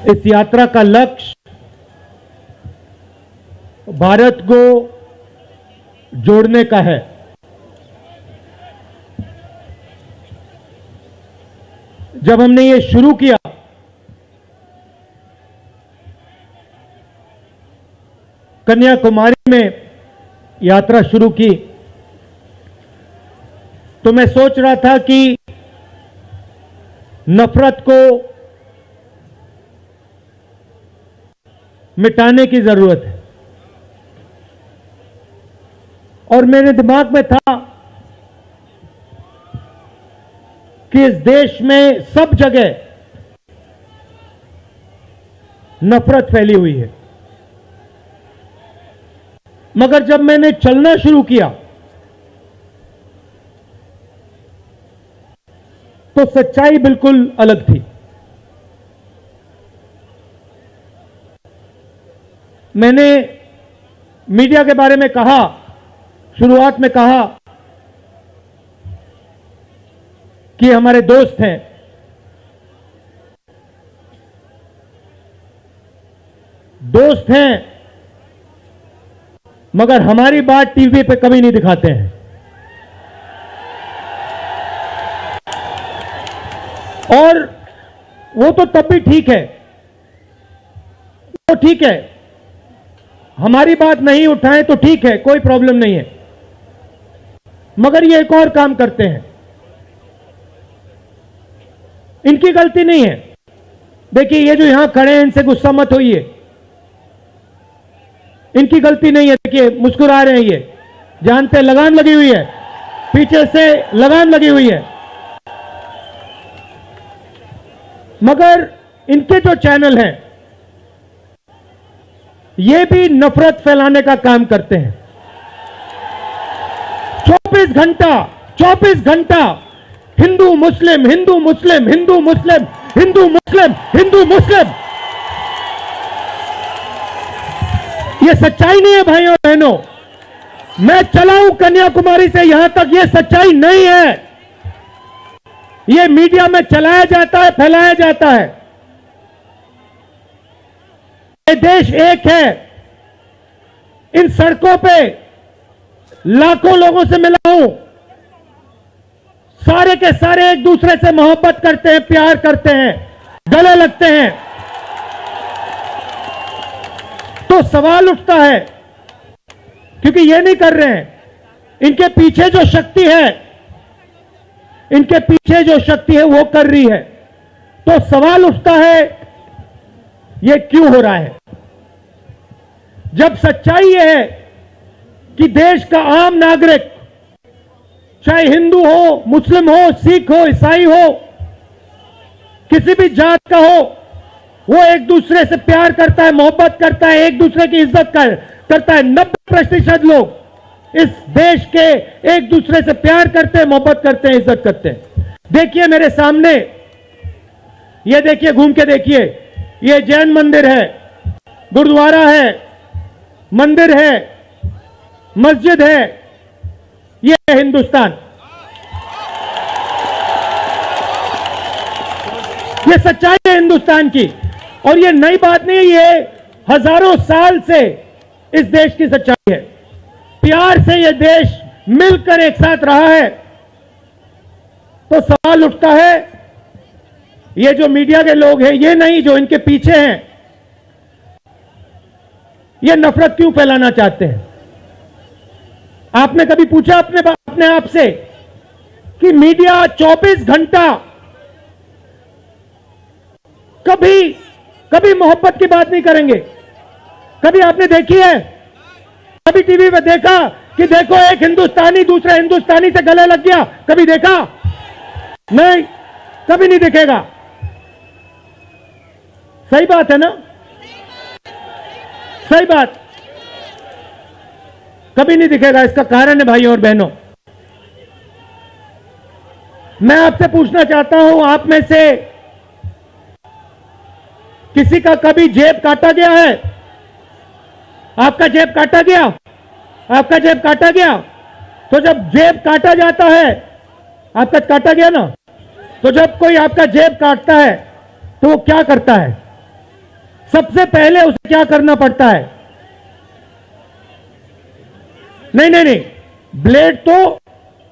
इस यात्रा का लक्ष्य भारत को जोड़ने का है। जब हमने ये शुरू किया कन्याकुमारी में यात्रा शुरू की, तो मैं सोच रहा था कि नफरत को मिटाने की जरूरत है। और मेरे दिमाग में था कि इस देश में सब जगह नफरत फैली हुई है, मगर जब मैंने चलना शुरू किया तो सच्चाई बिल्कुल अलग थी। मैंने मीडिया के बारे में कहा, शुरुआत में कहा कि हमारे दोस्त हैं, मगर हमारी बात टीवी पे कभी नहीं दिखाते हैं। और वो तो तब भी ठीक है, वो ठीक है, हमारी बात नहीं उठाएं तो ठीक है, कोई प्रॉब्लम नहीं है। मगर ये एक और काम करते हैं, इनकी गलती नहीं है। देखिए, ये जो यहां खड़े हैं, इनसे गुस्सा मत होइए, इनकी गलती नहीं है। देखिए, मुस्कुरा रहे हैं, ये जानते हैं लगाम लगी हुई है, पीछे से लगाम लगी हुई है। मगर इनके जो चैनल हैं, ये भी नफरत फैलाने का काम करते हैं। 24 घंटा हिंदू मुस्लिम, हिंदू मुस्लिम, हिंदू मुस्लिम, हिंदू मुस्लिम, हिंदू मुस्लिम। ये सच्चाई नहीं है भाइयों और बहनों। मैं चला हूं कन्याकुमारी से यहां तक, ये सच्चाई नहीं है। ये मीडिया में चलाया जाता है, फैलाया जाता है। ये देश एक है। इन सड़कों पे लाखों लोगों से मिला हूं, सारे के सारे एक दूसरे से मोहब्बत करते हैं, प्यार करते हैं, गले लगते हैं। तो सवाल उठता है, क्योंकि ये नहीं कर रहे हैं, इनके पीछे जो शक्ति है, इनके पीछे जो शक्ति है वो कर रही है। तो सवाल उठता है, ये क्यों हो रहा है? जब सच्चाई ये है कि देश का आम नागरिक, चाहे हिंदू हो, मुस्लिम हो, सिख हो, ईसाई हो, किसी भी जात का हो, वो एक दूसरे से प्यार करता है, मोहब्बत करता है, एक दूसरे की इज्जत करता है। 90% लोग इस देश के एक दूसरे से प्यार करते हैं, मोहब्बत करते हैं, इज्जत करते हैं। देखिए मेरे सामने, ये देखिए, घूम के देखिए, ये जैन मंदिर है, गुरुद्वारा है, मंदिर है, मस्जिद है। ये है हिंदुस्तान। ये सच्चाई है हिंदुस्तान की, और ये नई बात नहीं है, ये हजारों साल से इस देश की सच्चाई है। प्यार से ये देश मिलकर एक साथ रहा है। तो सवाल उठता है, ये जो मीडिया के लोग हैं, ये नहीं, जो इनके पीछे हैं, ये नफरत क्यों फैलाना चाहते हैं? आपने कभी पूछा अपने आप से कि मीडिया 24 घंटा कभी मोहब्बत की बात नहीं करेंगे? कभी आपने देखी है? कभी टीवी पे देखा कि देखो एक हिंदुस्तानी दूसरे हिंदुस्तानी से गले लग गया? कभी देखा? नहीं, कभी नहीं दिखेगा। सही बात है ना? सही बात, कभी नहीं दिखेगा। इसका कारण है भाइयों और बहनों, मैं आपसे पूछना चाहता हूं, आप में से किसी का कभी जेब काटा गया है? आपका जेब काटा गया? आपका जेब काटा गया? तो जब जेब काटा जाता है, आपका काटा गया ना, तो जब कोई आपका जेब काटता है तो वो क्या करता है? सबसे पहले उसे क्या करना पड़ता है? नहीं, ब्लेड तो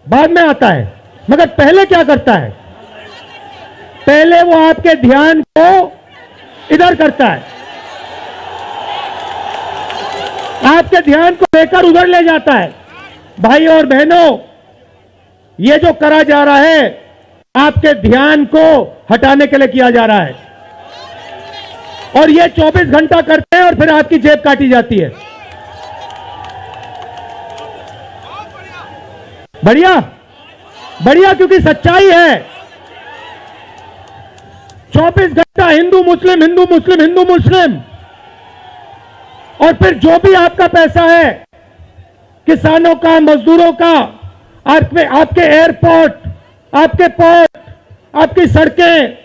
बाद में आता है, मगर पहले क्या करता है? पहले वो आपके ध्यान को इधर करता है, आपके ध्यान को लेकर उधर ले जाता है। भाई और बहनों, ये जो करा जा रहा है आपके ध्यान को हटाने के लिए किया जा रहा है, और ये 24 घंटा करते हैं और फिर आपकी जेब काटी जाती है। बढ़िया बढ़िया, क्योंकि सच्चाई है। 24 घंटा हिंदू मुस्लिम, हिंदू मुस्लिम, हिंदू मुस्लिम, और फिर जो भी आपका पैसा है, किसानों का, मजदूरों का, आपके एयरपोर्ट, आपके पोर्ट, आपकी सड़कें,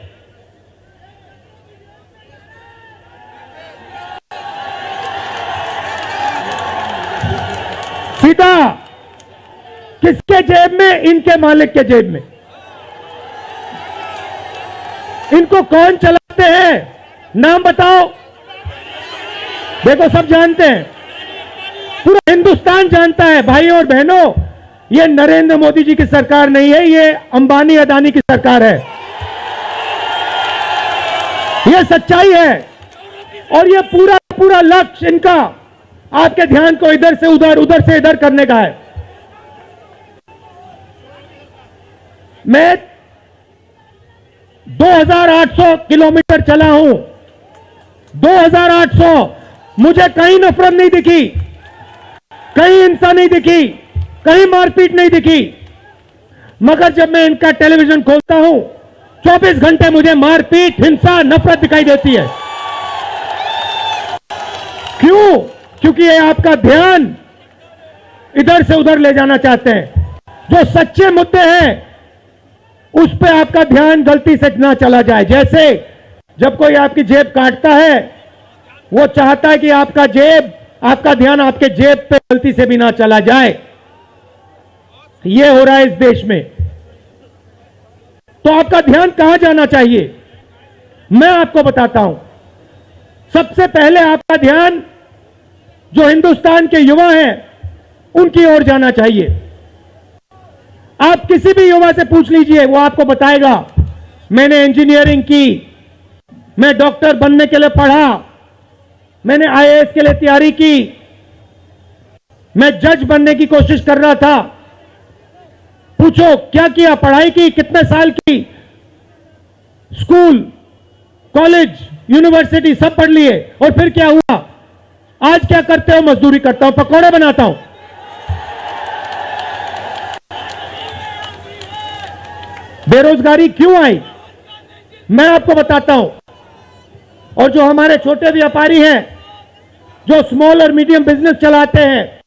सीधा किसके जेब में? इनके मालिक के जेब में। इनको कौन चलाते हैं? नाम बताओ। देखो, सब जानते हैं, पूरा हिंदुस्तान जानता है। भाई और बहनों, ये नरेंद्र मोदी जी की सरकार नहीं है, ये अंबानी अदानी की सरकार है। ये सच्चाई है, और ये पूरा लक्ष्य इनका आपके ध्यान को इधर से उधर, उधर से इधर करने का है। मैं 2800 किलोमीटर चला हूं, 2800। मुझे कहीं नफरत नहीं दिखी, कहीं हिंसा नहीं दिखी, कहीं मारपीट नहीं दिखी, मगर जब मैं इनका टेलीविजन खोलता हूं 24 घंटे मुझे मारपीट, हिंसा, नफरत दिखाई देती है। क्यों? क्योंकि ये आपका ध्यान इधर से उधर ले जाना चाहते हैं। जो सच्चे मुद्दे हैं उस पे आपका ध्यान गलती से ना चला जाए। जैसे जब कोई आपकी जेब काटता है, वो चाहता है कि आपका ध्यान आपके जेब पे गलती से भी ना चला जाए। ये हो रहा है इस देश में। तो आपका ध्यान कहां जाना चाहिए? मैं आपको बताता हूं। सबसे पहले आपका ध्यान जो हिंदुस्तान के युवा हैं उनकी ओर जाना चाहिए। आप किसी भी युवा से पूछ लीजिए, वो आपको बताएगा, मैंने इंजीनियरिंग की, मैं डॉक्टर बनने के लिए पढ़ा, मैंने आईएएस के लिए तैयारी की, मैं जज बनने की कोशिश कर रहा था। पूछो क्या किया? पढ़ाई की, कितने साल की? स्कूल, कॉलेज, यूनिवर्सिटी सब पढ़ लिए, और फिर क्या हुआ? आज क्या करते हो? मजदूरी करता हूं, पकौड़े बनाता हूं। बेरोजगारी क्यों आई? मैं आपको बताता हूं। और जो हमारे छोटे व्यापारी हैं, जो स्मॉल और मीडियम बिजनेस चलाते हैं,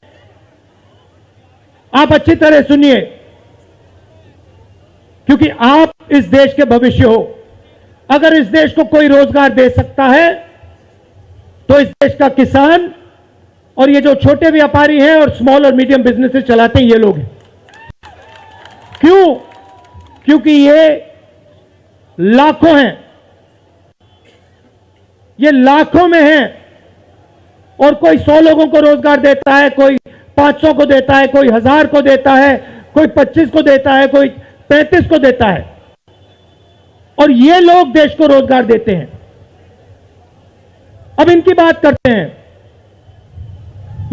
आप अच्छी तरह सुनिए, क्योंकि आप इस देश के भविष्य हो। अगर इस देश को कोई रोजगार दे सकता है तो इस देश का किसान और ये जो छोटे व्यापारी हैं और स्मॉल और मीडियम बिजनेसेस चलाते हैं, ये लोग हैं। क्यों? क्योंकि ये लाखों हैं, ये लाखों में हैं, और कोई 100 लोगों को रोजगार देता है, कोई 500 को देता है, कोई 1000 को देता है, कोई 25 को देता है, कोई 35 को देता है, और ये लोग देश को रोजगार देते हैं। अब इनकी बात करते हैं।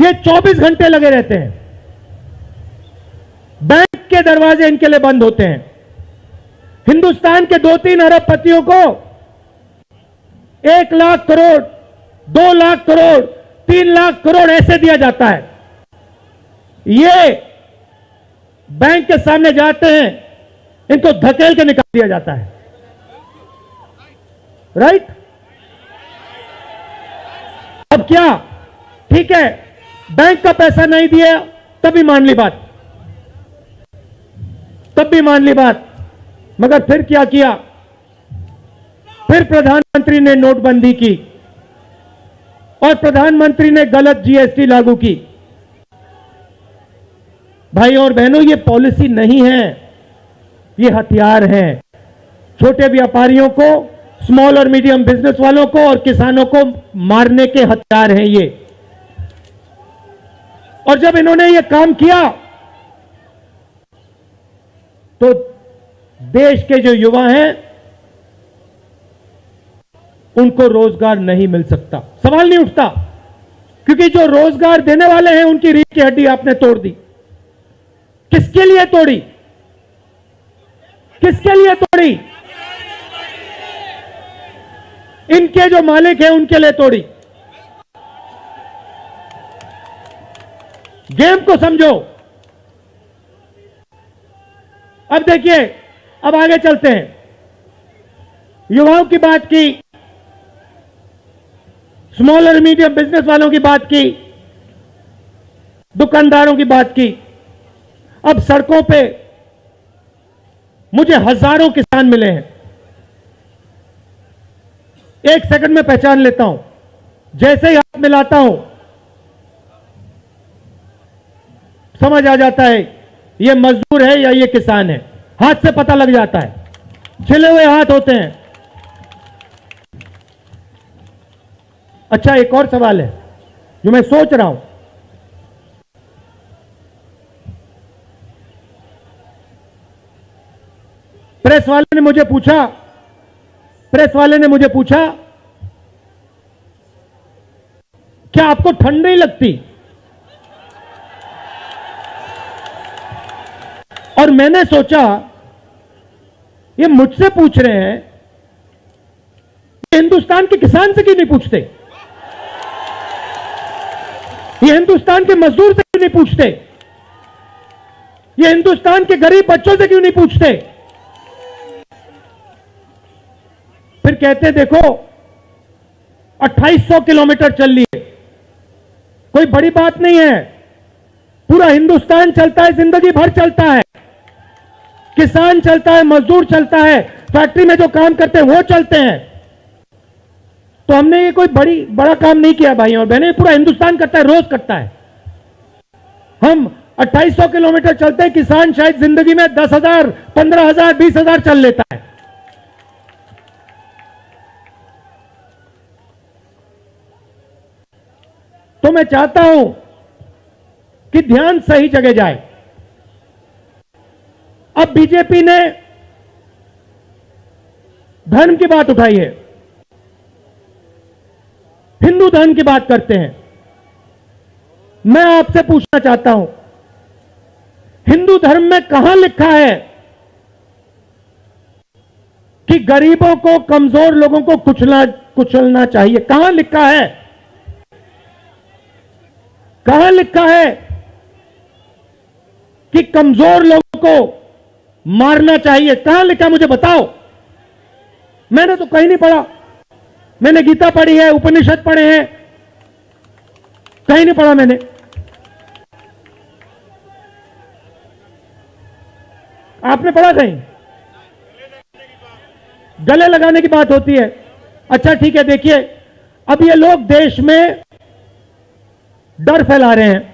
ये 24 घंटे लगे रहते हैं, बैंक के दरवाजे इनके लिए बंद होते हैं। हिंदुस्तान के 2-3 अरबपतियों को 1 लाख करोड़, 2 लाख करोड़, 3 लाख करोड़ ऐसे दिया जाता है। ये बैंक के सामने जाते हैं, इनको धकेल के निकाल दिया जाता है। राइट? अब क्या? ठीक है, बैंक का पैसा नहीं दिया तभी मान ली बात, तब भी मान ली बात, मगर फिर क्या किया? फिर प्रधानमंत्री ने नोटबंदी की और प्रधानमंत्री ने गलत जीएसटी लागू की। भाई और बहनों, ये पॉलिसी नहीं है, ये हथियार है। छोटे व्यापारियों को, स्मॉल और मीडियम बिजनेस वालों को और किसानों को मारने के हथियार हैं ये। और जब इन्होंने ये काम किया तो देश के जो युवा हैं उनको रोजगार नहीं मिल सकता, सवाल नहीं उठता, क्योंकि जो रोजगार देने वाले हैं उनकी रीढ़ की हड्डी आपने तोड़ दी। किसके लिए तोड़ी? किसके लिए तोड़ी? इनके जो मालिक हैं उनके लिए तोड़ी। गेम को समझो। अब देखिए, अब आगे चलते हैं। युवाओं की बात की, स्मॉल और मीडियम बिजनेस वालों की बात की, दुकानदारों की बात की। अब सड़कों पे मुझे हजारों किसान मिले हैं। एक सेकंड में पहचान लेता हूं, जैसे ही हाथ मिलाता हूं समझ आ जाता है ये मजदूर है या ये किसान है। हाथ से पता लग जाता है, छिले हुए हाथ होते हैं। अच्छा, एक और सवाल है जो मैं सोच रहा हूं। प्रेस वाले ने मुझे पूछा क्या आपको ठंड नहीं लगती? और मैंने सोचा ये मुझसे पूछ रहे हैं, ये हिंदुस्तान के किसान से क्यों नहीं पूछते? ये हिंदुस्तान के मजदूर से क्यों नहीं पूछते? ये हिंदुस्तान के गरीब बच्चों से क्यों नहीं पूछते? फिर कहते देखो 2800 किलोमीटर चल लिए, कोई बड़ी बात नहीं है। पूरा हिंदुस्तान चलता है, जिंदगी भर चलता है। किसान चलता है, मजदूर चलता है, फैक्ट्री में जो काम करते हैं वो चलते हैं। तो हमने ये कोई बड़ा काम नहीं किया भाई और बहनें, पूरा हिंदुस्तान करता है, रोज करता है। हम 2800 किलोमीटर चलते हैं, किसान शायद जिंदगी में 10,000, 15,000, 20,000 चल लेता है। तो मैं चाहता हूं कि ध्यान सही जगह जाए। अब बीजेपी ने धर्म की बात उठाई है, हिंदू धर्म की बात करते हैं। मैं आपसे पूछना चाहता हूं, हिंदू धर्म में कहां लिखा है कि गरीबों को, कमजोर लोगों को कुचलना चाहिए? कहां लिखा है? कहां लिखा है कि कमजोर लोगों को मारना चाहिए? कहां लिखा, मुझे बताओ। मैंने तो कहीं नहीं पढ़ा। मैंने गीता पढ़ी है, उपनिषद पढ़े हैं, कहीं नहीं पढ़ा मैंने। आपने पढ़ा कहीं? गले लगाने की बात होती है। अच्छा ठीक है, देखिए अब ये लोग देश में डर फैला रहे हैं।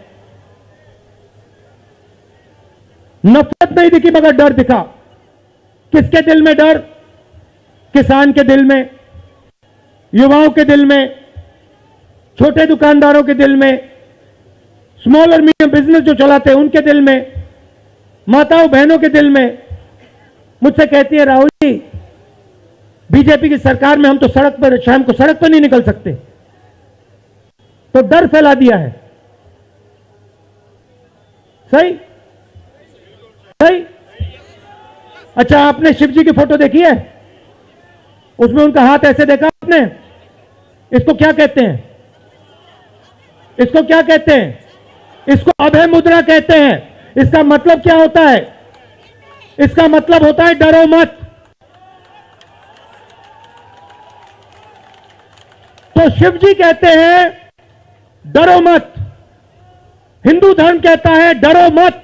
नफरत नहीं दिखी मगर डर दिखा। किसके दिल में डर? किसान के दिल में, युवाओं के दिल में, छोटे दुकानदारों के दिल में, स्मॉल और मीडियम बिजनेस जो चलाते हैं उनके दिल में, माताओं बहनों के दिल में। मुझसे कहती है राहुल जी, बीजेपी की सरकार में हम तो सड़क पर, शाम को सड़क पर नहीं निकल सकते। तो डर फैला दिया है। सही सही। अच्छा, आपने शिव जी की फोटो देखी है? उसमें उनका हाथ ऐसे देखा आपने? इसको क्या कहते हैं? इसको क्या कहते हैं? इसको अभय मुद्रा कहते हैं। इसका मतलब क्या होता है? इसका मतलब होता है डरो मत। तो शिव जी कहते हैं डरो मत, हिंदू धर्म कहता है डरो मत।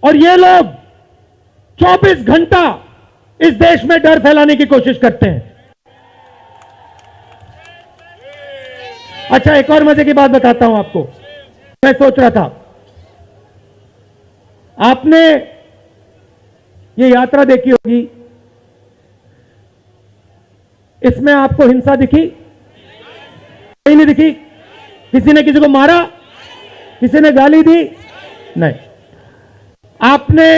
और ये लोग 24 घंटा इस देश में डर फैलाने की कोशिश करते हैं। अच्छा, एक और मजे की बात बताता हूं आपको। मैं सोच रहा था, आपने ये यात्रा देखी होगी, इसमें आपको हिंसा दिखी? कहीं नहीं दिखी। किसी ने किसी को मारा? किसी ने गाली दी? नहीं। आपने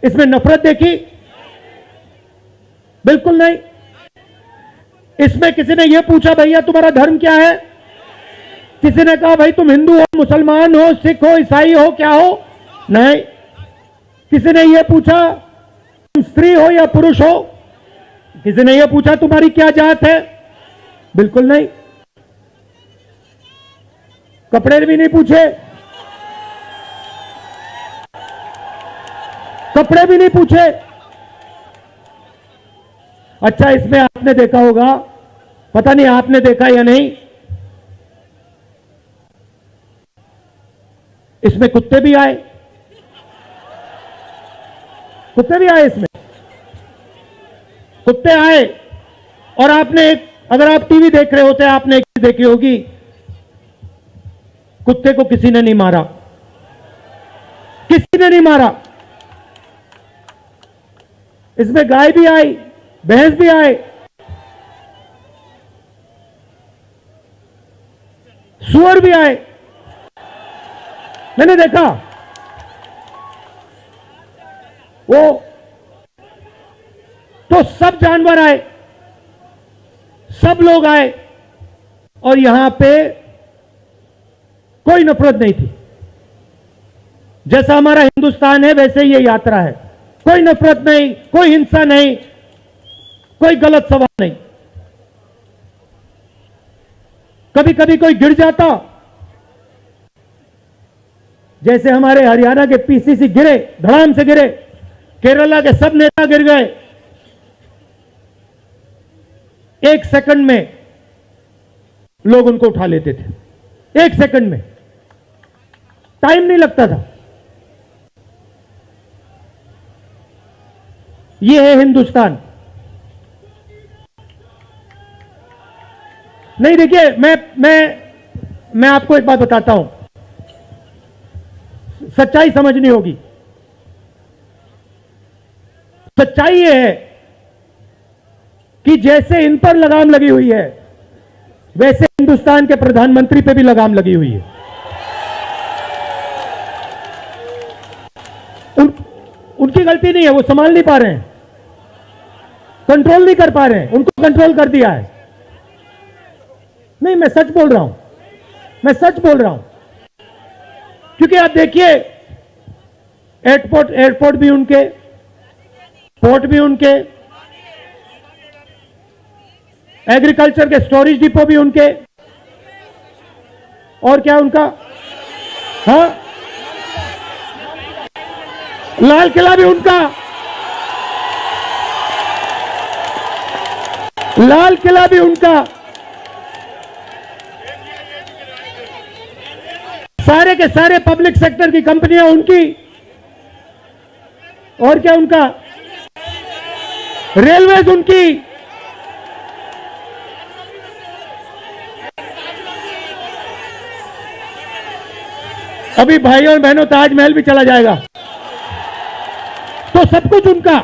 इसमें नफरत देखी? बिल्कुल नहीं। इसमें किसी ने यह पूछा भैया तुम्हारा धर्म क्या है? किसी ने कहा भाई तुम हिंदू हो, मुसलमान हो, सिख हो, ईसाई हो, क्या हो? नहीं। किसी ने यह पूछा तुम स्त्री हो या पुरुष हो? किसी ने यह पूछा तुम्हारी क्या जात है? बिल्कुल नहीं। कपड़े भी नहीं पूछे, कपड़े भी नहीं पूछे। अच्छा, इसमें आपने देखा होगा, पता नहीं आपने देखा या नहीं, इसमें कुत्ते भी आए। कुत्ते भी आए इसमें, कुत्ते आए। और आपने अगर आप टीवी देख रहे होते आपने एक चीज देखी होगी, कुत्ते को किसी ने नहीं मारा, किसी ने नहीं मारा। इसमें गाय भी आई, भैंस भी आए, सुअर भी आए, मैंने देखा। वो तो सब जानवर आए, सब लोग आए, और यहां पे कोई नफरत नहीं थी। जैसा हमारा हिंदुस्तान है वैसे ही ये यात्रा है। कोई नफरत नहीं, कोई हिंसा नहीं, कोई गलत सवाल नहीं। कभी कभी कोई गिर जाता, जैसे हमारे हरियाणा के पीसीसी गिरे, धड़ाम से गिरे, केरला के सब नेता गिर गए, एक सेकंड में लोग उनको उठा लेते थे। एक सेकंड में, टाइम नहीं लगता था। यह है हिंदुस्तान। नहीं, देखिए, मैं आपको एक बात बताता हूं, सच्चाई समझनी होगी। सच्चाई यह है कि जैसे इन पर लगाम लगी हुई है, वैसे हिंदुस्तान के प्रधानमंत्री पे भी लगाम लगी हुई है। उनकी गलती नहीं है, वो संभाल नहीं पा रहे हैं, कंट्रोल नहीं कर पा रहे हैं, उनको कंट्रोल कर दिया है। नहीं, मैं सच बोल रहा हूं, मैं सच बोल रहा हूं। क्योंकि आप देखिए, एयरपोर्ट भी उनके, पोर्ट भी उनके, एग्रीकल्चर के स्टोरेज डिपो भी उनके, और क्या उनका, हाँ, लाल किला भी उनका, लाल किला भी उनका, सारे के सारे पब्लिक सेक्टर की कंपनियां उनकी, और क्या उनका, रेलवेज उनकी, अभी भाइयों और बहनों ताजमहल भी चला जाएगा, तो सब कुछ उनका।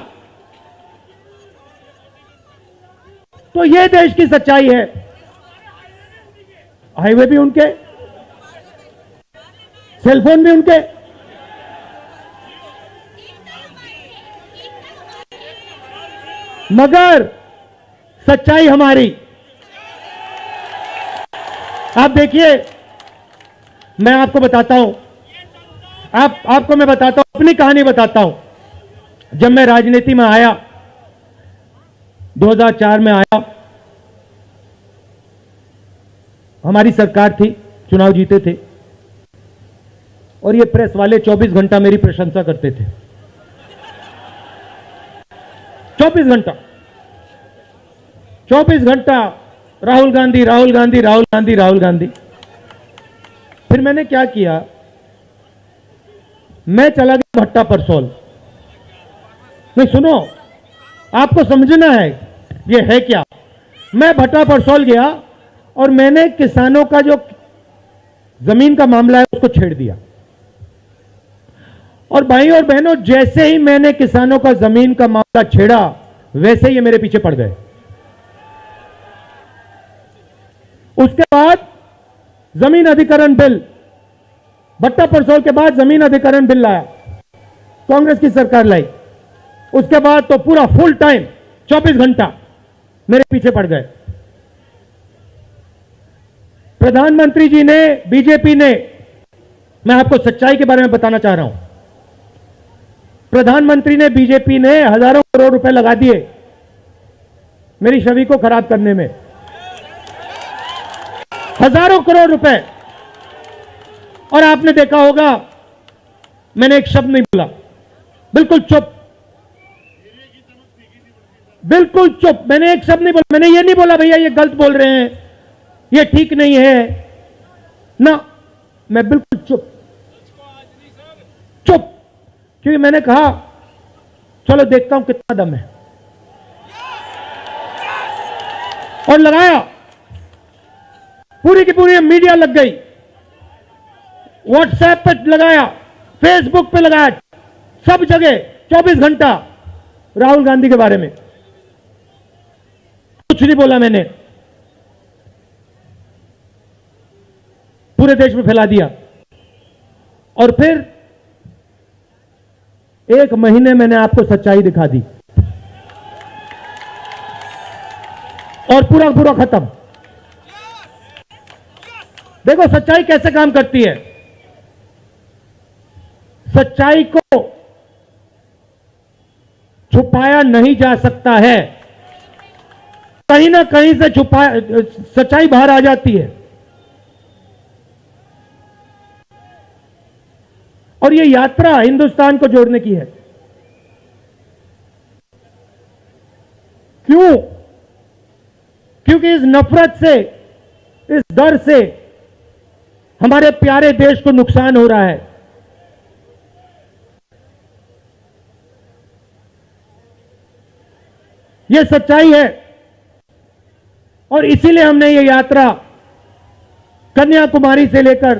तो यह देश की सच्चाई है। हाईवे भी उनके, सेलफोन भी उनके, मगर सच्चाई हमारी। आप देखिए, मैं आपको बताता हूं, आपको मैं बताता हूं, अपनी कहानी बताता हूं। जब मैं राजनीति में आया, 2004 में आया, हमारी सरकार थी, चुनाव जीते थे, और ये प्रेस वाले 24 घंटा मेरी प्रशंसा करते थे। 24 घंटा, 24 घंटा राहुल गांधी, राहुल गांधी, राहुल गांधी, राहुल गांधी। फिर मैंने क्या किया, मैं चला गया भट्टा परसोल। नहीं, सुनो, आपको समझना है ये है क्या। मैं भट्टा परसोल गया और मैंने किसानों का जो जमीन का मामला है उसको छेड़ दिया। और भाइयों और बहनों, जैसे ही मैंने किसानों का जमीन का मामला छेड़ा, वैसे ही ये मेरे पीछे पड़ गए। उसके बाद जमीन अधिग्रहण बिल, भट्टा परसोल के बाद जमीन अधिग्रहण बिल लाया, कांग्रेस की सरकार लाई। उसके बाद तो पूरा फुल टाइम 24 घंटा मेरे पीछे पड़ गए। प्रधानमंत्री जी ने, बीजेपी ने, मैं आपको सच्चाई के बारे में बताना चाह रहा हूं, प्रधानमंत्री ने, बीजेपी ने हजारों करोड़ रुपए लगा दिए मेरी छवि को खराब करने में, हजारों करोड़ रुपए। और आपने देखा होगा मैंने एक शब्द नहीं बोला, बिल्कुल चुप, बिल्कुल चुप, मैंने एक शब्द नहीं बोला। मैंने ये नहीं बोला भैया ये गलत बोल रहे हैं, ये ठीक नहीं है ना, मैं बिल्कुल चुप, चुप, क्योंकि मैंने कहा चलो देखता हूं कितना दम है, और लगाया। पूरी की पूरी मीडिया लग गई, व्हाट्सएप पे लगाया, फेसबुक पे लगाया, सब जगह 24 घंटा राहुल गांधी के बारे में। कुछ नहीं बोला मैंने, पूरे देश में फैला दिया। और फिर एक महीने मैंने आपको सच्चाई दिखा दी और पूरा पूरा खत्म। देखो सच्चाई कैसे काम करती है। सच्चाई को छुपाया नहीं जा सकता है, कहीं ना कहीं से सच्चाई बाहर आ जाती है। और यह यात्रा हिंदुस्तान को जोड़ने की है। क्यों? क्योंकि इस नफरत से, इस डर से हमारे प्यारे देश को नुकसान हो रहा है। यह सच्चाई है और इसीलिए हमने यह यात्रा कन्याकुमारी से लेकर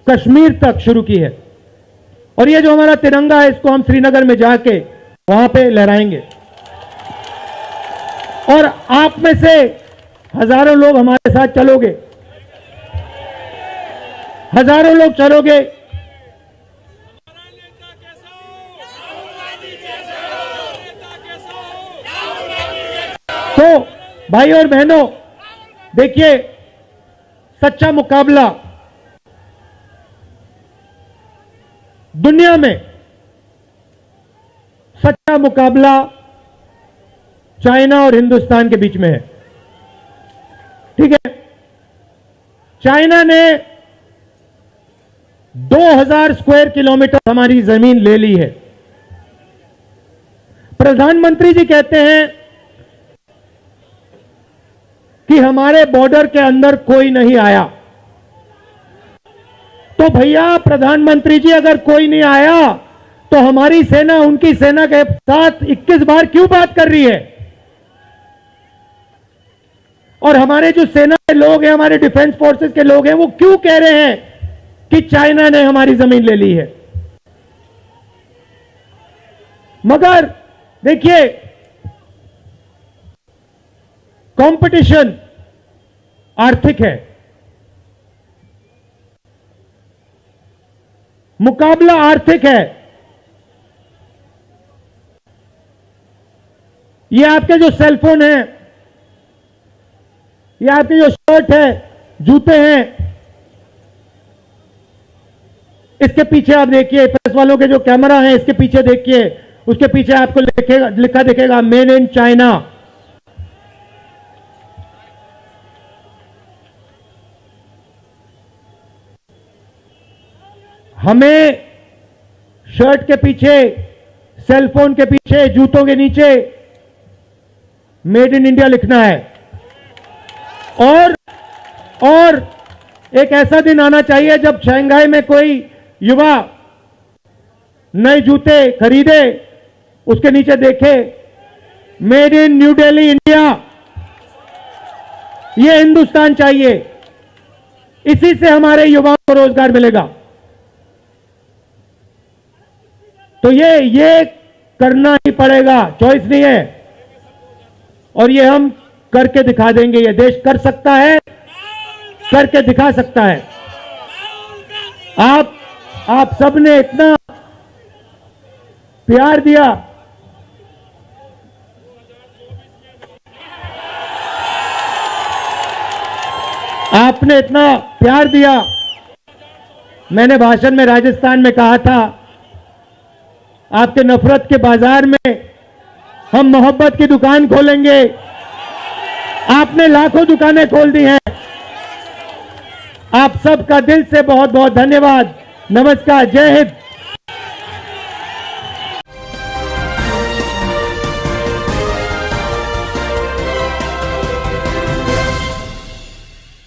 कश्मीर तक शुरू की है। और यह जो हमारा तिरंगा है इसको हम श्रीनगर में जाके वहां पे लहराएंगे। और आप में से हजारों लोग हमारे साथ चलोगे, हजारों लोग चलोगे। तो भाई और बहनों देखिए, सच्चा मुकाबला दुनिया में, सच्चा मुकाबला चाइना और हिंदुस्तान के बीच में है। ठीक है, चाइना ने 2000 स्क्वायर किलोमीटर हमारी जमीन ले ली है। प्रधानमंत्री जी कहते हैं कि हमारे बॉर्डर के अंदर कोई नहीं आया। तो भैया प्रधानमंत्री जी अगर कोई नहीं आया तो हमारी सेना उनकी सेना के साथ 21 बार क्यों बात कर रही है? और हमारे जो सेना के लोग हैं, हमारे डिफेंस फोर्सेस के लोग हैं, वो क्यों कह रहे हैं कि चाइना ने हमारी जमीन ले ली है? मगर देखिए, कंपटीशन आर्थिक है, मुकाबला आर्थिक है। ये आपके जो सेलफोन है, ये आपके जो शर्ट है, जूते हैं, इसके पीछे आप देखिए, प्रेस वालों के जो कैमरा है इसके पीछे देखिए, उसके पीछे आपको लिखा दिखेगा मेड इन चाइना। हमें शर्ट के पीछे, सेलफोन के पीछे, जूतों के नीचे मेड इन इंडिया लिखना है। और एक ऐसा दिन आना चाहिए जब शंघाई में कोई युवा नए जूते खरीदे, उसके नीचे देखे made in new Delhi India. ये हिंदुस्तान चाहिए, इसी से हमारे युवाओं को रोजगार मिलेगा। तो ये करना ही पड़ेगा, चॉइस नहीं है। और ये हम करके दिखा देंगे। ये देश कर सकता है, करके दिखा सकता है। आप सबने इतना प्यार दिया, आपने इतना प्यार दिया। मैंने भाषण में राजस्थान में कहा था, आपके नफरत के बाजार में हम मोहब्बत की दुकान खोलेंगे। आपने लाखों दुकानें खोल दी हैं। आप सबका दिल से बहुत बहुत धन्यवाद। नमस्कार, जय हिंद।